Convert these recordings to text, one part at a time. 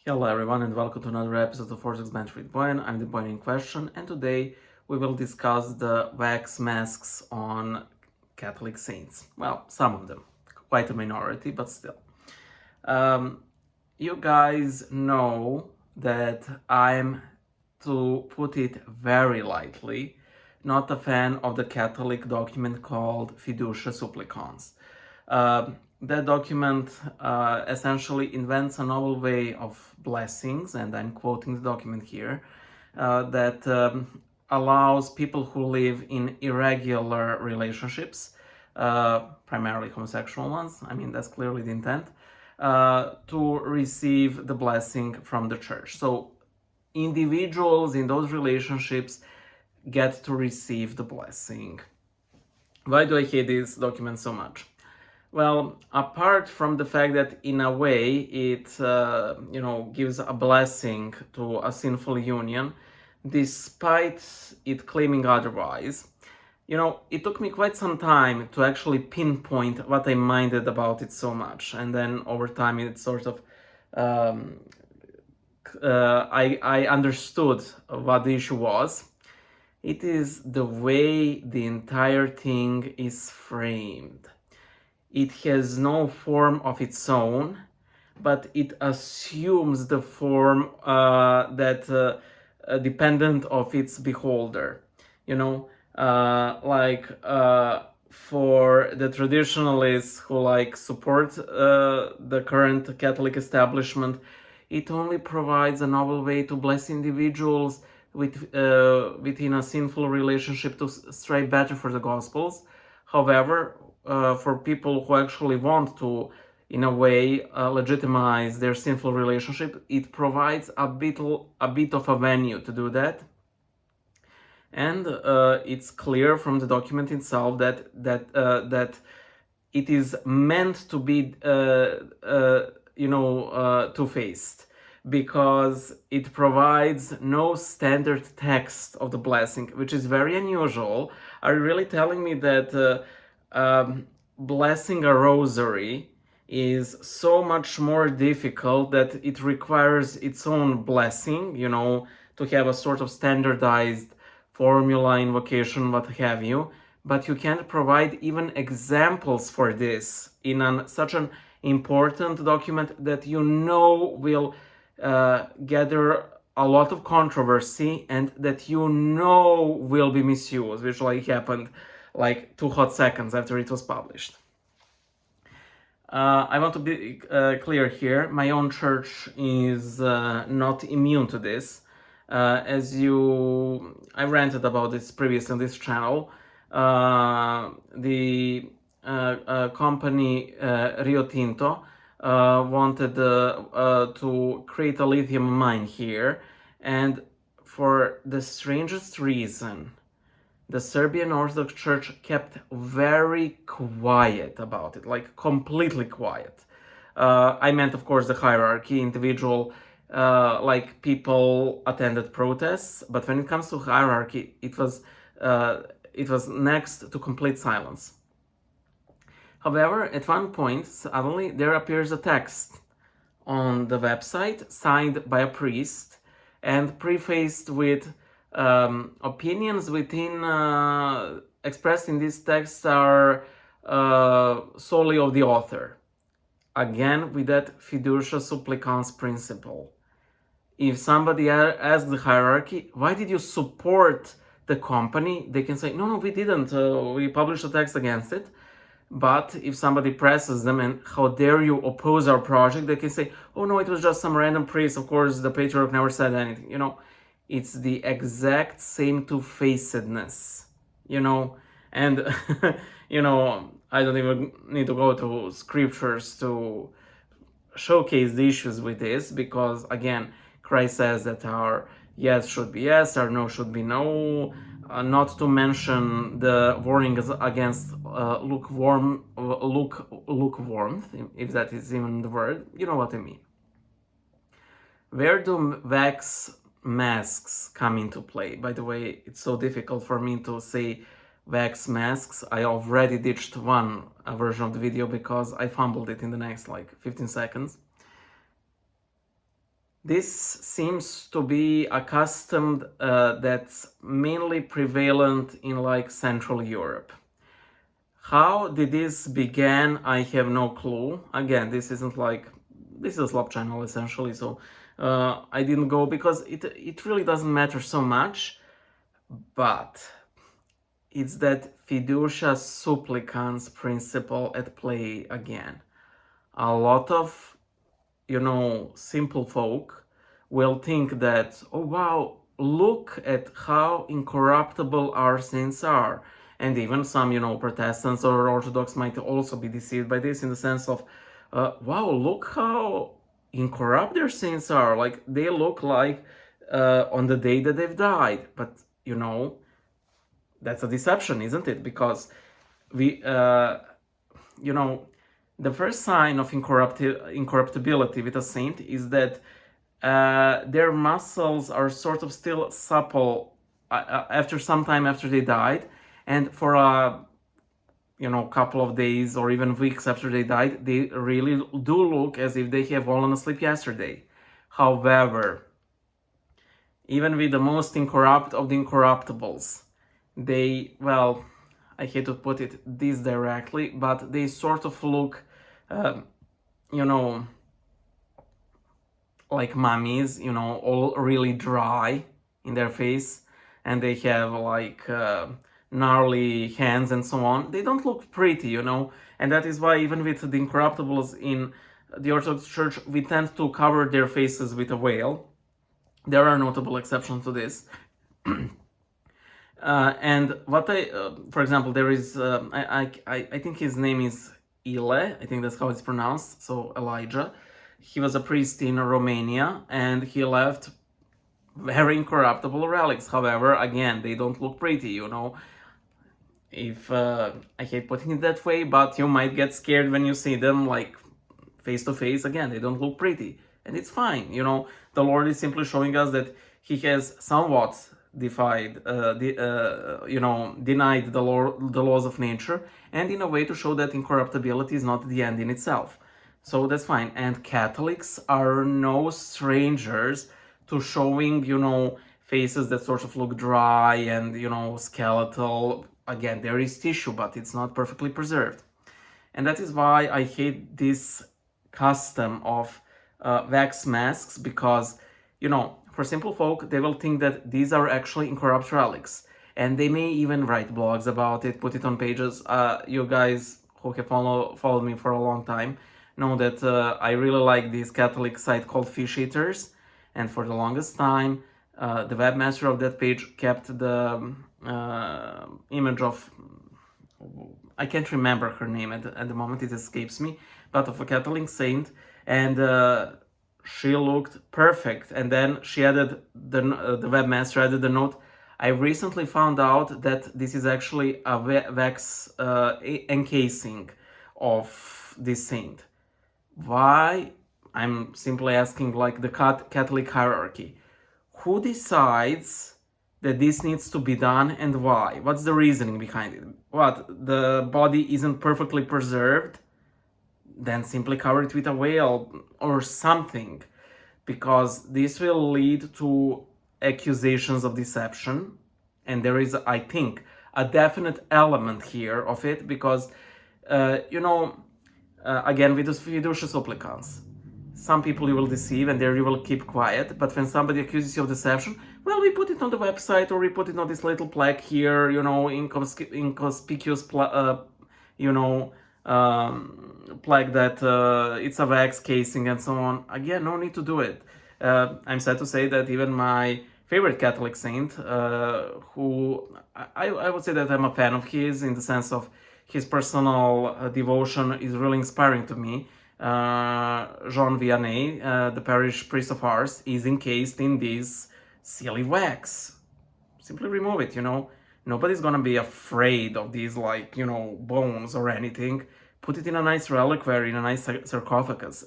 Hello everyone and welcome to another episode of Force Bench with Boyan. I'm the Boyan in question, and today we will discuss the wax masks on Catholic saints. Well, some of them, quite a minority, but still. Um, you guys know that I'm, to put it very lightly, not a fan of the Catholic document called Fiducia Supplicans. That document essentially invents a novel way of blessings, and I'm quoting the document here, that allows people who live in irregular relationships, primarily homosexual ones, I mean, that's clearly the intent, to receive the blessing from the church. So individuals in those relationships get to receive the blessing. Why do I hate this document so much? Well, apart from the fact that in a way it gives a blessing to a sinful union, despite it claiming otherwise, it took me quite some time to actually pinpoint what I minded about it so much, and then over time it sort of I understood what the issue was. It is the way the entire thing is framed. It has no form of its own, but it assumes the form that dependent of its beholder. For the traditionalists who support the current Catholic establishment, it only provides a novel way to bless individuals within a sinful relationship to strive better for the Gospels. However, for people who actually want to, in a way, legitimize their sinful relationship, it provides a bit of a venue to do that. And it's clear from the document itself that it is meant to be two-faced, because it provides no standard text of the blessing, which is very unusual. Are you really telling me that blessing a rosary is so much more difficult that it requires its own blessing, to have a sort of standardized formula, invocation, what have you, but you can't provide even examples for this in such an important document that will gather a lot of controversy and that will be misused, which happened 2 hot seconds after it was published. I want to be clear here. My own church is not immune to this. I ranted about this previously on this channel. The company Rio Tinto wanted to create a lithium mine here, and for the strangest reason, the Serbian Orthodox Church kept very quiet about it, completely quiet. I meant, of course, the hierarchy, individual, people attended protests, but when it comes to hierarchy, it was next to complete silence. However, at one point, suddenly there appears a text on the website signed by a priest and prefaced with opinions expressed in this text are solely of the author. Again, with that Fiducia Supplicans principle. If somebody asks the hierarchy, why did you support the company? They can say, no, we didn't. We published a text against it. But if somebody presses them and how dare you oppose our project, they can say, oh no, it was just some random priest. Of course, the patriarch never said anything. It's the exact same two-facedness, and, I don't even need to go to scriptures to showcase the issues with this, because again, Christ says that our yes should be yes, our no should be no, not to mention the warnings against lukewarmth, if that is even the word, you know what I mean. Where do wax masks come into play? By the way, it's so difficult for me to say wax masks. I already ditched one version of the video because I fumbled it in the next 15 seconds. This seems to be a custom that's mainly prevalent in like Central Europe. How did this begin? I have no clue. Again, this is a Slav channel essentially, so I didn't go because it really doesn't matter so much. But it's that Fiducia Supplicans principle at play again. A lot of, simple folk will think that, oh wow, look at how incorruptible our saints are. And even some, Protestants or Orthodox might also be deceived by this in the sense of, wow, look how incorrupt their saints are. Like, they look like on the day that they've died. But, that's a deception, isn't it? Because we, the first sign of incorruptibility with a saint is that their muscles are sort of still supple after some time after they died, and for a couple of days or even weeks after they died, they really do look as if they have fallen asleep yesterday. However, even with the most incorrupt of the incorruptibles, they, well, I hate to put it this directly, but they sort of look, like mummies, all really dry in their face, and they have like gnarly hands and so on. They don't look pretty, and that is why even with the incorruptibles in the Orthodox Church, we tend to cover their faces with a veil. There are notable exceptions to this. And what for example, there is, I think his name is Ile, I think that's how it's pronounced, so Elijah. He was a priest in Romania, and he left very incorruptible relics. However, again, they don't look pretty, If, I hate putting it that way, but you might get scared when you see them, like, face to face. Again, they don't look pretty. And it's fine, The Lord is simply showing us that he has somewhat denied the laws of nature, and in a way to show that incorruptibility is not the end in itself. So that's fine. And Catholics are no strangers to showing, faces that sort of look dry and, skeletal. Again, there is tissue, but it's not perfectly preserved. And that is why I hate this custom of wax masks, because, for simple folk, they will think that these are actually incorrupt relics. And they may even write blogs about it, put it on pages. You guys who have followed me for a long time know that I really like this Catholic site called Fish Eaters. And for the longest time, the webmaster of that page kept the image of, I can't remember her name at the moment, it escapes me, but of a Catholic saint, and she looked perfect. And then she added, the webmaster added the note, I recently found out that this is actually a wax encasing of this saint. Why? I'm simply asking, like, the Catholic hierarchy. Who decides that this needs to be done, and why? What's the reasoning behind it? What, the body isn't perfectly preserved? Then simply cover it with a veil or something, because this will lead to accusations of deception. And there is, I think, a definite element here of it, because, again, with the Fiducia Supplicans, some people you will deceive and there you will keep quiet, but when somebody accuses you of deception, well, we put it on the website, or we put it on this little plaque here, inconspicuous, plaque that it's a wax casing and so on. Again, no need to do it. I'm sad to say that even my favorite Catholic saint, who I would say that I'm a fan of his in the sense of his personal devotion is really inspiring to me. Jean Vianney, the parish priest of Ars, is encased in this silly wax. Simply remove it, Nobody's gonna be afraid of these, like, bones or anything. Put it in a nice reliquary, in a nice sarcophagus.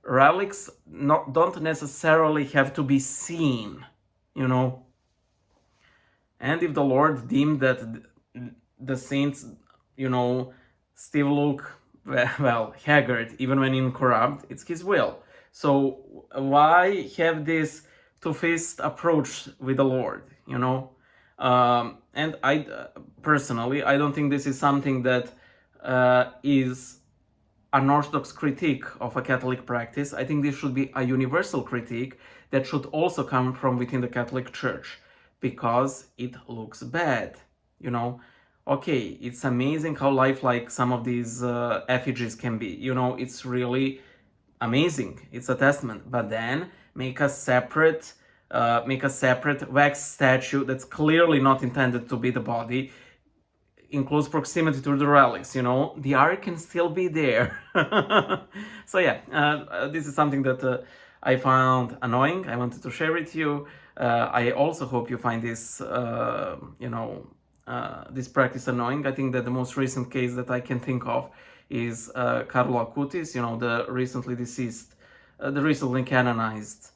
Relics don't necessarily have to be seen, And if the Lord deemed that the saints, still look, well, haggard, even when incorrupt, it's his will. So why have this two-faced approach with the Lord, you know? And I personally, I don't think this is something that is an orthodox critique of a Catholic practice. I think this should be a universal critique that should also come from within the Catholic Church, because it looks bad, you know. Okay, it's amazing how lifelike some of these effigies can be, you know, it's really amazing, it's a testament. But then make a separate wax statue that's clearly not intended to be the body, in close proximity to the relics, you know, the art can still be there. So yeah, this is something that I found annoying. I wanted to share with you. I also hope you find this, this practice annoying. I think that the most recent case that I can think of is Carlo Acutis, you know, the recently deceased, the recently canonized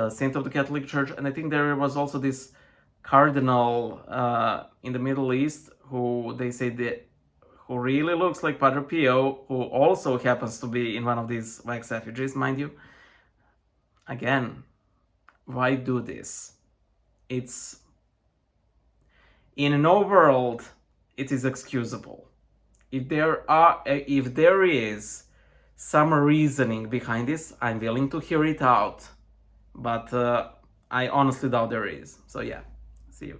saint of the Catholic Church. And I think there was also this cardinal in the Middle East who they say that who really looks like Padre Pio, who also happens to be in one of these wax effigies, mind you. Again, why do this? It's in no world it is excusable. If there is some reasoning behind this, I'm willing to hear it out, but I honestly doubt there is. So yeah, see you.